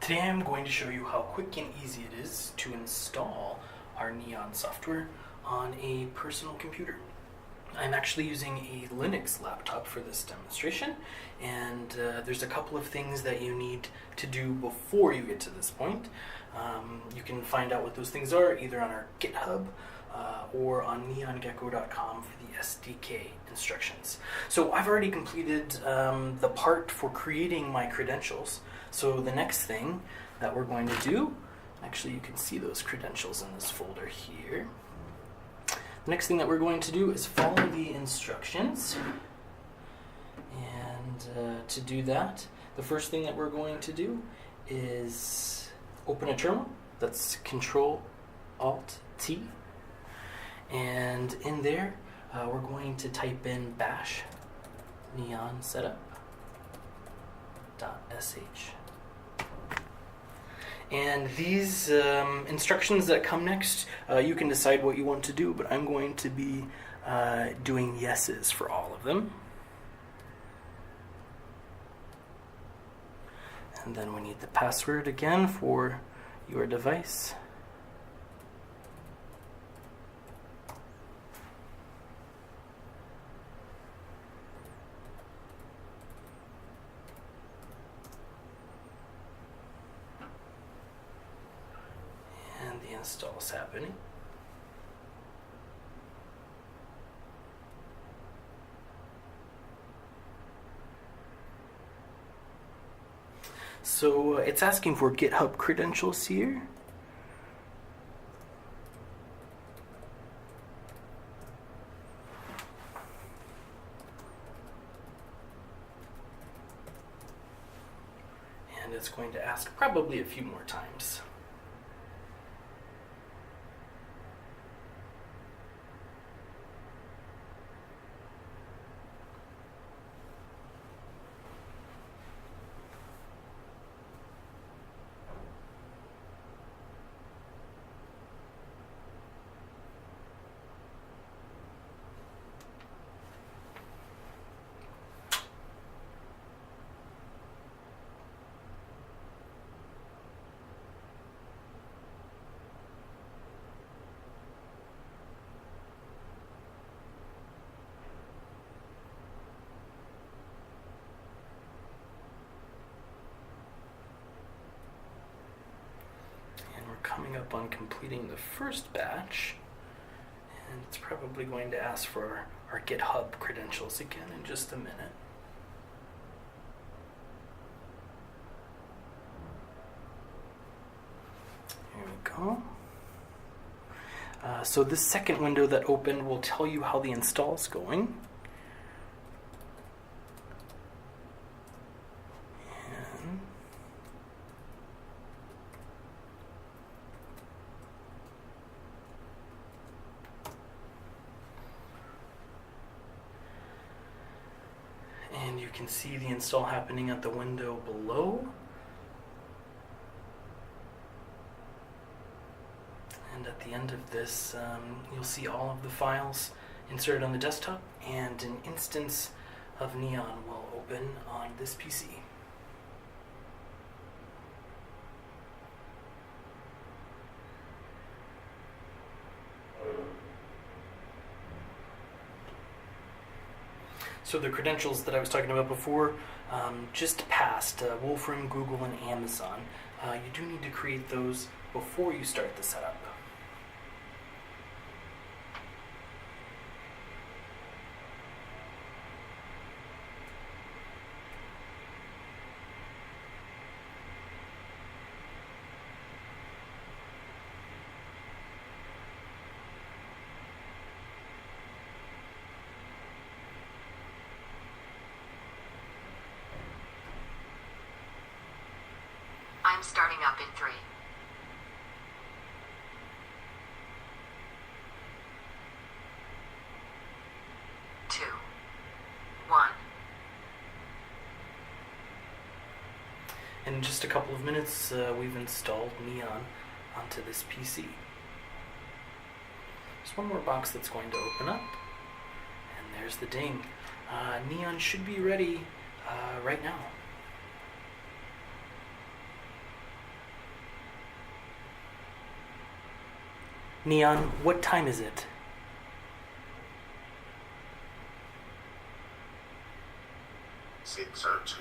Today I'm going to show you how quick and easy it is to install our Neon software on a personal computer. I'm actually using a Linux laptop for this demonstration, and there's a couple of things that you need to do before you get to this point. You can find out what those things are either on our GitHub or on neongecko.com for the SDK instructions. So I've already completed the part for creating my credentials. So the next thing that we're going to do, actually you can see those credentials in this folder here. The next thing that we're going to do is follow the instructions. And to do that, the first thing that we're going to do is open a terminal. That's Control-Alt-T. And in there, we're going to type in bash neon setup.sh. And these instructions that come next, you can decide what you want to do, but I'm going to be doing yeses for all of them. And then we need the password again for your device. And the install is happening. So it's asking for GitHub credentials here. And it's going to ask probably a few more times. Coming up on completing the first batch, and it's probably going to ask for our GitHub credentials again in just a minute. Here we go. So this second window that opened will tell you how the install is going. And you can see the install happening at the window below. And at the end of this, you'll see all of the files inserted on the desktop, and an instance of Neon will open on this PC. So the credentials that I was talking about before, just passed Wolfram, Google, and Amazon. You do need to create those before you start the setup. I'm starting up in 3, 2, 1. In just a couple of minutes, we've installed Neon onto this PC. There's one more box that's going to open up, and there's the ding. Neon should be ready right now. Neon, what time is it? 6:02.